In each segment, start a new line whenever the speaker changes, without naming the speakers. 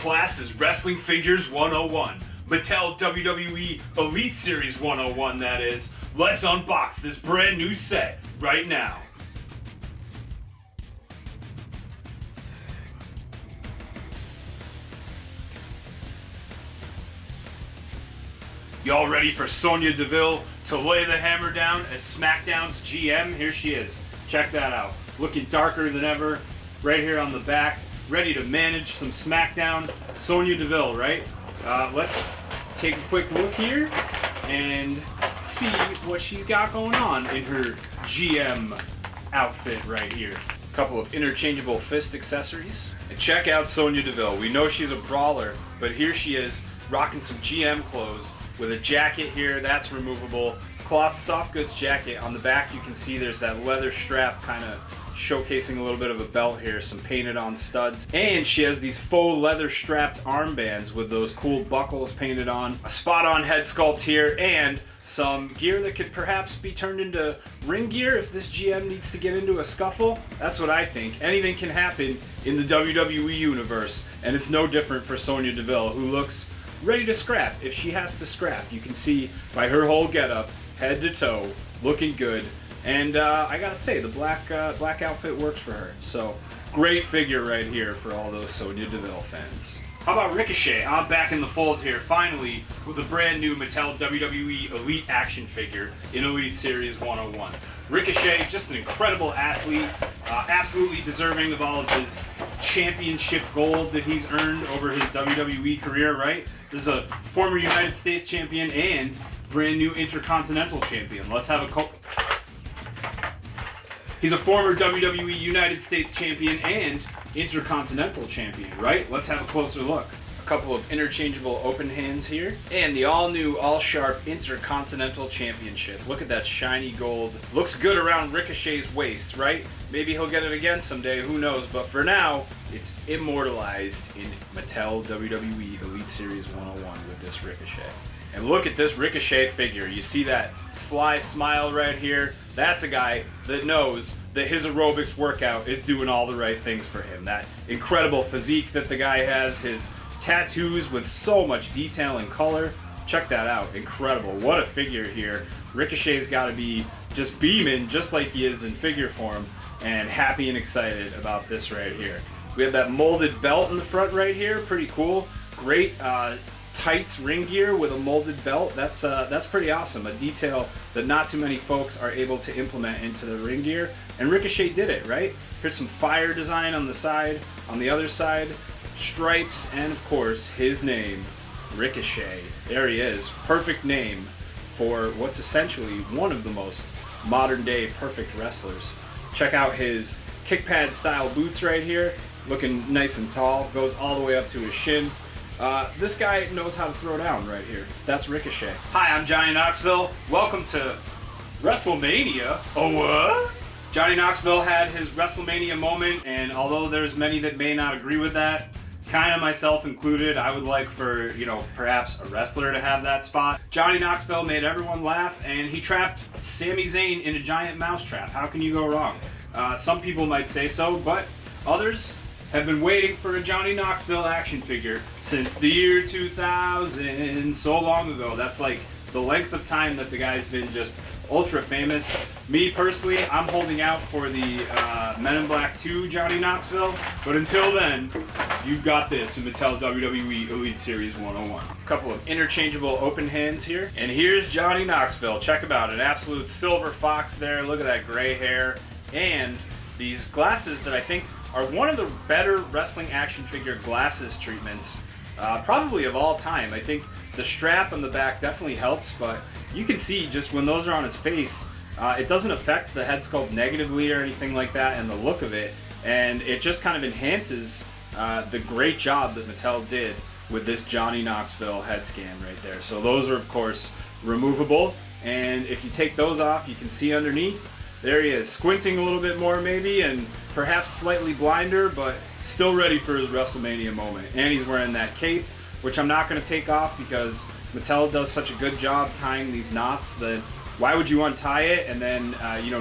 Class is Wrestling Figures 101. Mattel WWE Elite Series 101, that is. Let's unbox this brand new set right now. Y'all ready for Sonya Deville to lay the hammer down as SmackDown's GM? Here she is. Check that out. Looking darker than ever. Right here on the back. Ready to manage some SmackDown. Sonya Deville, right? Let's take a quick look here and see what she's got going on in her GM outfit right here. A couple of interchangeable fist accessories. And check out Sonya Deville. We know she's a brawler, but here she is rocking some GM clothes with a jacket here that's removable. Cloth soft goods jacket. On the back you can see there's that leather strap kind of showcasing a little bit of a belt here, some painted on studs, and she has these faux leather strapped armbands with those cool buckles painted on, a spot on head sculpt here, and some gear that could perhaps be turned into ring gear if this GM needs to get into a scuffle. That's what I think. Anything can happen in the WWE universe, and it's no different for Sonya Deville, who looks ready to scrap if she has to scrap. You can see by her whole getup, head to toe, looking good. And I gotta say, the black outfit works for her. So, great figure right here for all those Sonya Deville fans. How about Ricochet? I'm back in the fold here, finally, with a brand new Mattel WWE Elite action figure in Elite Series 101. Ricochet, just an incredible athlete, absolutely deserving of all of his championship gold that he's earned over his WWE career, right? This is a former United States champion and brand new Intercontinental champion. Let's have a He's a former WWE United States champion and Intercontinental champion, right? Let's have a closer look. A couple of interchangeable open hands here. And the all-new, all-sharp Intercontinental Championship. Look at that shiny gold. Looks good around Ricochet's waist, right? Maybe he'll get it again someday, who knows? But for now, it's immortalized in Mattel WWE Elite Series 101 with this Ricochet. And look at this Ricochet figure. You see that sly smile right here? That's a guy that knows that his aerobics workout is doing all the right things for him. That incredible physique that the guy has, his tattoos with so much detail and color. Check that out. Incredible. What a figure here. Ricochet's got to be just beaming just like he is in figure form, and happy and excited about this right here. We have that molded belt in the front right here. Pretty cool. Great tights ring gear with a molded belt. That's pretty awesome. A detail that not too many folks are able to implement into the ring gear. And Ricochet did it, right? Here's some fire design on the side. On the other side, stripes, and of course, his name, Ricochet. There he is. Perfect name for what's essentially one of the most modern day perfect wrestlers. Check out his kick pad style boots right here. Looking nice and tall. Goes all the way up to his shin. This guy knows how to throw down right here. That's Ricochet. Hi, I'm Johnny Knoxville. Welcome to WrestleMania. Oh, what? Johnny Knoxville had his WrestleMania moment, and although there's many that may not agree with that, kind of myself included, I would like for, perhaps a wrestler to have that spot. Johnny Knoxville made everyone laugh, and he trapped Sami Zayn in a giant mousetrap. How can you go wrong? Some people might say so, but others have been waiting for a Johnny Knoxville action figure since the year 2000, so long ago. That's like the length of time that the guy's been just ultra famous. Me personally, I'm holding out for the Men in Black 2 Johnny Knoxville, but until then, you've got this in Mattel WWE Elite Series 101. A couple of interchangeable open hands here, and here's Johnny Knoxville. Check him out, an absolute silver fox there. Look at that gray hair, and these glasses that I think are one of the better wrestling action figure glasses treatments, probably of all time. I think the strap on the back definitely helps, but you can see just when those are on his face, it doesn't affect the head sculpt negatively or anything like that, and the look of it, and it just kind of enhances the great job that Mattel did with this Johnny Knoxville head scan right there. So those are, of course, removable, and if you take those off, you can see underneath. There he is, squinting a little bit more maybe, and perhaps slightly blinder, but still ready for his WrestleMania moment. And he's wearing that cape, which I'm not going to take off because Mattel does such a good job tying these knots that why would you untie it and then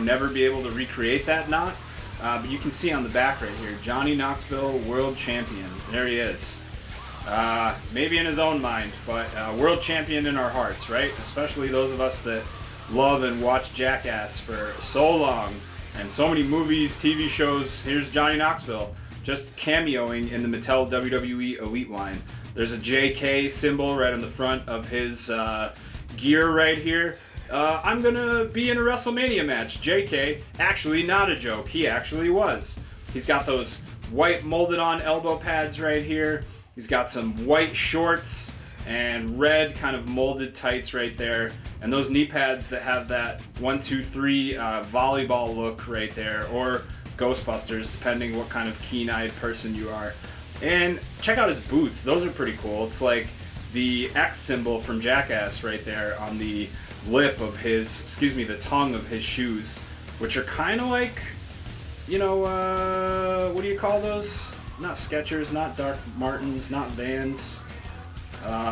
never be able to recreate that knot? But you can see on the back right here, Johnny Knoxville, world champion. There he is. Maybe in his own mind, but world champion in our hearts, right? Especially those of us that love and watch Jackass for so long, and so many movies, TV shows. Here's Johnny Knoxville just cameoing in the Mattel WWE Elite line. There's a JK symbol right on the front of his gear right here. I'm gonna be in a WrestleMania match. JK, actually not a joke, he actually was. He's got those white molded on elbow pads right here. He's got some white shorts and red kind of molded tights right there. And those knee pads that have that 1, 2, 3 volleyball look right there, or Ghostbusters, depending what kind of keen-eyed person you are. And check out his boots. Those are pretty cool. It's like the X symbol from Jackass right there on the lip of his, the tongue of his shoes, which are kind of like, you know, what do you call those? Not Skechers, not Doc Martens, not Vans.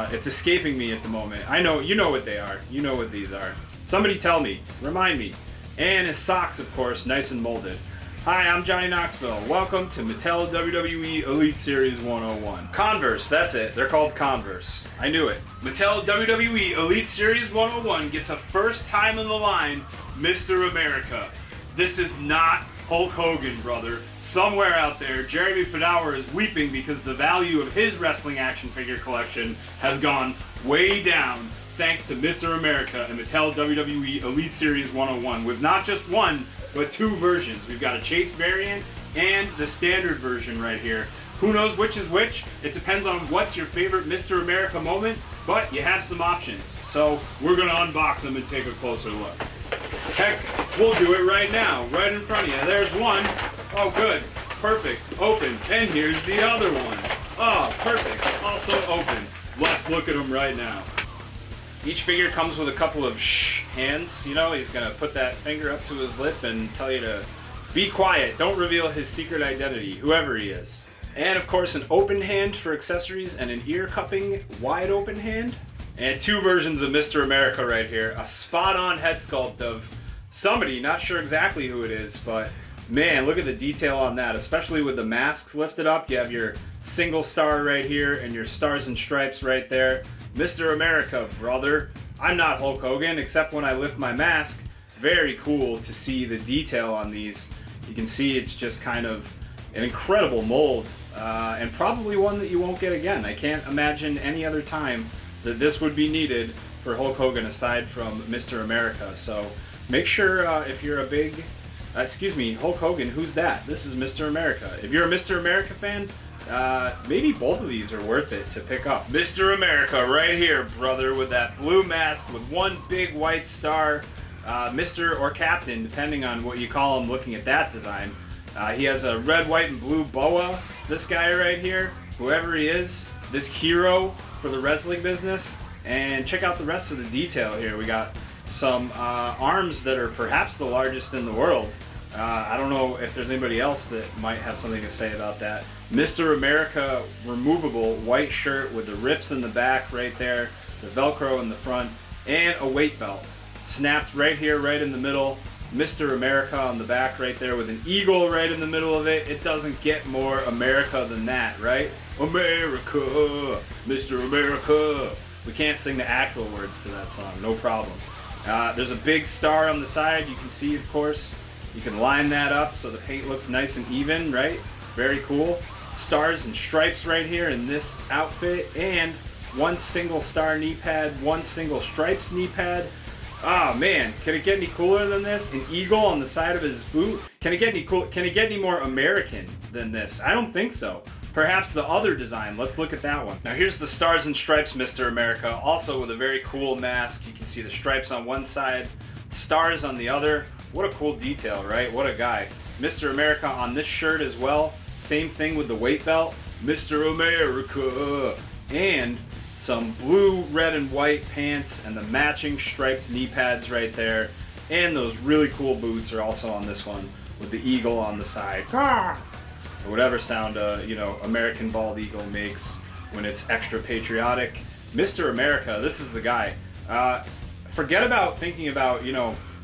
It's escaping me at the moment. I know, you know what they are. You know what these are. Somebody tell me. Remind me. And his socks, of course, nice and molded. Hi, I'm Johnny Knoxville. Welcome to Mattel WWE Elite Series 101. Converse, that's it. They're called Converse. I knew it. Mattel WWE Elite Series 101 gets a first time in the line, Mr. America. This is not Hulk Hogan, brother. Somewhere out there, Jeremy Padawer is weeping because the value of his wrestling action figure collection has gone way down thanks to Mr. America and Mattel WWE Elite Series 101 with not just one, but 2 versions. We've got a chase variant and the standard version right here. Who knows which is which? It depends on what's your favorite Mr. America moment, but you have some options. So we're gonna unbox them and take a closer look. Heck, we'll do it right now, right in front of you. There's one. Oh, good. Perfect. Open. And here's the other one. Oh, perfect. Also open. Let's look at them right now. Each figure comes with a couple of hands. You know, he's going to put that finger up to his lip and tell you to be quiet. Don't reveal his secret identity, whoever he is. And, of course, an open hand for accessories and an ear cupping wide open hand. And 2 versions of Mr. America right here. A spot-on head sculpt of somebody, not sure exactly who it is, but man, look at the detail on that, especially with the masks lifted up. You have your single star right here and your stars and stripes right there. Mr. America, brother. I'm not Hulk Hogan, except when I lift my mask. Very cool to see the detail on these. You can see it's just kind of an incredible mold, and probably one that you won't get again. I can't imagine any other time that this would be needed for Hulk Hogan aside from Mr. America. So make sure if you're a big, Hulk Hogan, who's that? This is Mr. America. If you're a Mr. America fan, maybe both of these are worth it to pick up. Mr. America right here, brother, with that blue mask with one big white star. Mr. or Captain, depending on what you call him looking at that design. He has a red, white, and blue boa, this guy right here, whoever he is, this hero for the wrestling business. And check out the rest of the detail here. We got some arms that are perhaps the largest in the world. I don't know if there's anybody else that might have something to say about that. Mr. America removable white shirt with the rips in the back right there, the Velcro in the front, and a weight belt. Snapped right here, right in the middle. Mr. America on the back right there with an eagle right in the middle of it. It doesn't get more America than that, right? America, Mr. America. We can't sing the actual words to that song, no problem. There's a big star on the side, you can see, of course. You can line that up so the paint looks nice and even, right? Very cool. Stars and stripes right here in this outfit, and 1 single star knee pad, 1 single stripes knee pad. Ah, man, can it get any cooler than this? An eagle on the side of his boot? Can it get any cool? Can it get any more American than this? I don't think so. Perhaps the other design. Let's look at that one. Now here's the Stars and Stripes Mr. America, also with a very cool mask. You can see the stripes on one side, stars on the other. What a cool detail, right? What a guy. Mr. America on this shirt as well. Same thing with the weight belt. Mr. America. And some blue, red, and white pants and the matching striped knee pads right there. And those really cool boots are also on this one with the eagle on the side. Or whatever sound American bald eagle makes when it's extra patriotic. Mr. America, this is the guy. Forget about thinking about,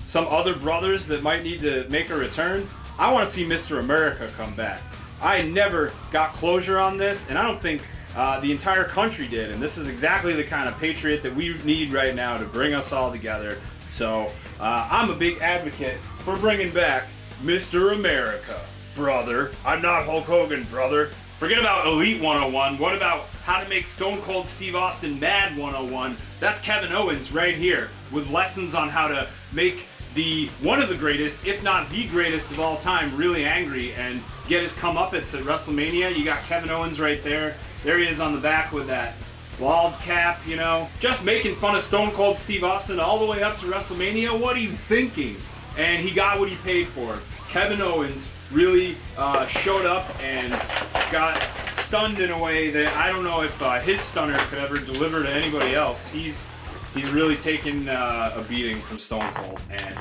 some other brothers that might need to make a return. I want to see Mr. America come back. I never got closure on this, and I don't think the entire country did, and this is exactly the kind of patriot that we need right now to bring us all together. So I'm a big advocate for bringing back Mr. America, brother. I'm not Hulk Hogan, brother. Forget about Elite 101. What about how to make Stone Cold Steve Austin mad 101? That's Kevin Owens right here with lessons on how to make one of the greatest, if not the greatest of all time, really angry and get his comeuppance at WrestleMania. You got Kevin Owens right there. There he is on the back with that bald cap, you know. Just making fun of Stone Cold Steve Austin all the way up to WrestleMania. What are you thinking? And he got what he paid for. Kevin Owens really showed up and got stunned in a way that I don't know if his stunner could ever deliver to anybody else. He's really taken a beating from Stone Cold, and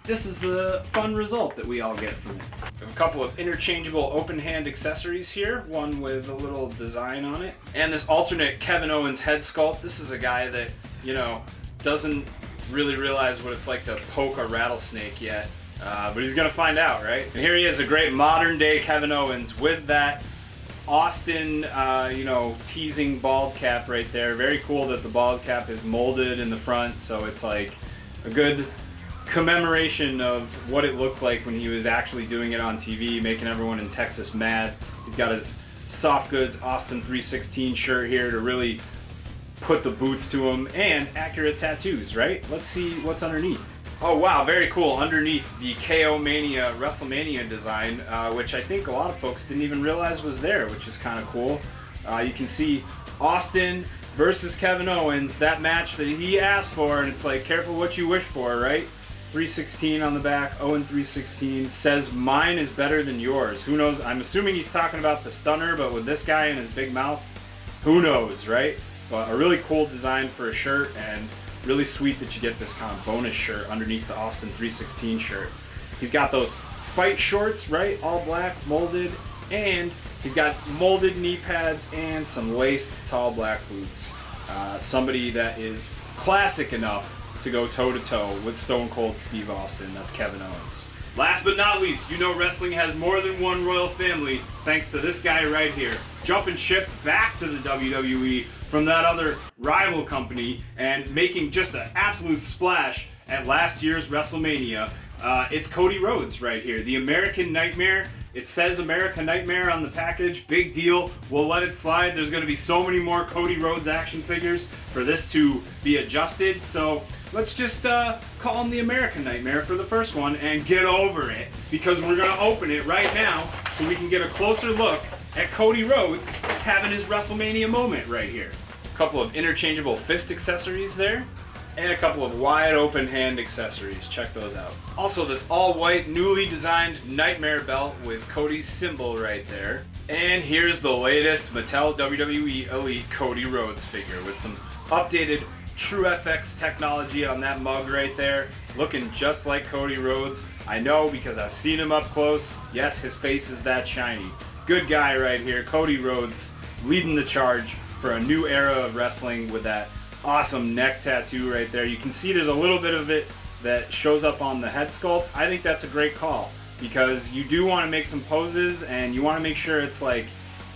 this is the fun result that we all get from it. We have a couple of interchangeable open hand accessories here, one with a little design on it, and this alternate Kevin Owens head sculpt. This is a guy that, you know, doesn't really realize what it's like to poke a rattlesnake yet. But he's gonna find out, right? And here he is, a great modern day Kevin Owens with that Austin, teasing bald cap right there. Very cool that the bald cap is molded in the front, so it's like a good commemoration of what it looked like when he was actually doing it on TV, making everyone in Texas mad. He's got his soft goods Austin 316 shirt here to really put the boots to him, and accurate tattoos, right? Let's see what's underneath. Oh wow, very cool. Underneath the KO Mania WrestleMania design, which I think a lot of folks didn't even realize was there, which is kind of cool. You can see Austin versus Kevin Owens, that match that he asked for, and it's like, careful what you wish for, right? 316 on the back, Owen 316. Says, mine is better than yours. Who knows? I'm assuming he's talking about the stunner, but with this guy and his big mouth, who knows, right? But a really cool design for a shirt, and really sweet that you get this kind of bonus shirt underneath the Austin 316 shirt. He's got those fight shorts, right? All black, molded, and he's got molded knee pads and some laced tall black boots. Somebody that is classic enough to go toe-to-toe with Stone Cold Steve Austin. That's Kevin Owens. Last but not least, you know wrestling has more than one royal family thanks to this guy right here. Jumping ship back to the WWE from that other rival company and making just an absolute splash at last year's WrestleMania. It's Cody Rhodes right here, the American Nightmare. It says American Nightmare on the package. Big deal. We'll let it slide. There's going to be so many more Cody Rhodes action figures for this to be adjusted. So let's just call him the American Nightmare for the first one and get over it, because we're going to open it right now so we can get a closer look at Cody Rhodes having his WrestleMania moment right here. A couple of interchangeable fist accessories there, and a couple of wide open hand accessories. Check those out. Also, this all white, newly designed Nightmare belt with Cody's symbol right there. And here's the latest Mattel WWE Elite Cody Rhodes figure with some updated TrueFX technology on that mug right there. Looking just like Cody Rhodes. I know because I've seen him up close. Yes, his face is that shiny. Good guy right here, Cody Rhodes, leading the charge for a new era of wrestling with that awesome neck tattoo right there. You can see there's a little bit of it that shows up on the head sculpt. I think that's a great call, because you do want to make some poses and you want to make sure it's like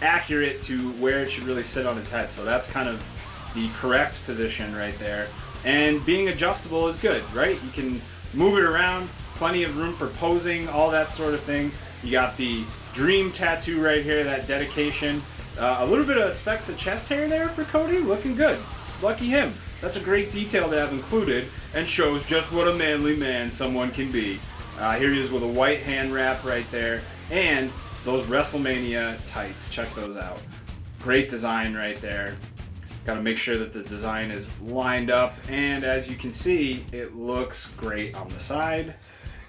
accurate to where it should really sit on his head. So that's kind of the correct position right there. And being adjustable is good, right? You can move it around, plenty of room for posing, all that sort of thing. You got the dream tattoo right here, that dedication. A little bit of specks of chest hair there for Cody, looking good. Lucky him. That's a great detail to have included and shows just what a manly man someone can be. Here he is with a white hand wrap right there and those WrestleMania tights. Check those out. Great design right there. Got to make sure that the design is lined up, and as you can see, it looks great on the side,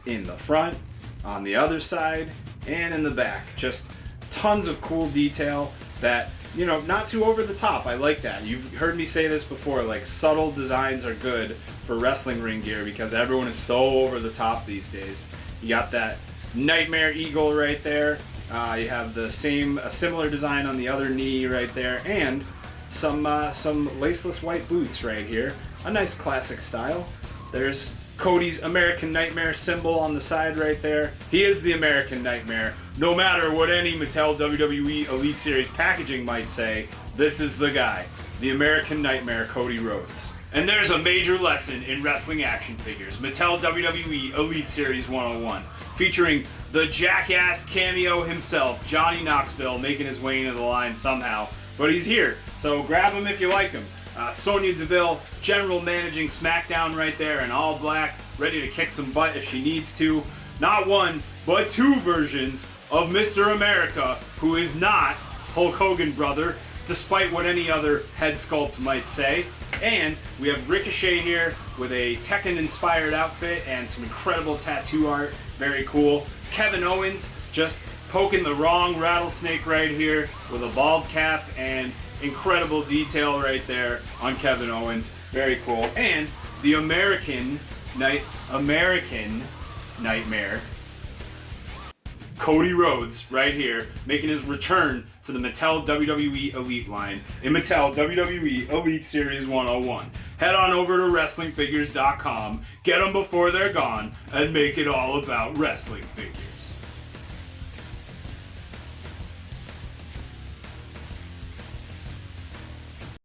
in the front, on the other side, and in the back. Just tons of cool detail that, you know, not too over the top. I like that. You've heard me say this before, like subtle designs are good for wrestling ring gear because everyone is so over the top these days. You got that Nightmare Eagle right there. You have a similar design on the other knee right there, and some laceless white boots right here. A nice classic style. There's Cody's American Nightmare symbol on the side right there. He is the American Nightmare no matter what any Mattel WWE Elite Series packaging might say, this is the guy, the American Nightmare, Cody Rhodes. And there's a major lesson in wrestling action figures, Mattel WWE Elite Series 101, featuring the jackass cameo himself, Johnny Knoxville, making his way into the line somehow. But he's here, so grab him if you like him. Sonya Deville, general managing SmackDown right there in all black, ready to kick some butt if she needs to. Not one, but two versions of Mr. America, who is not Hulk Hogan, brother, despite what any other head sculpt might say. And we have Ricochet here with a Tekken-inspired outfit and some incredible tattoo art. Very cool. Kevin Owens just poking the wrong rattlesnake right here with a bald cap and incredible detail right there on Kevin Owens. Very cool. And the American Nightmare, Cody Rhodes, right here, making his return to the Mattel WWE Elite line in Mattel WWE Elite Series 101. Head on over to WrestlingFigures.com, get them before they're gone, and make it all about wrestling figures.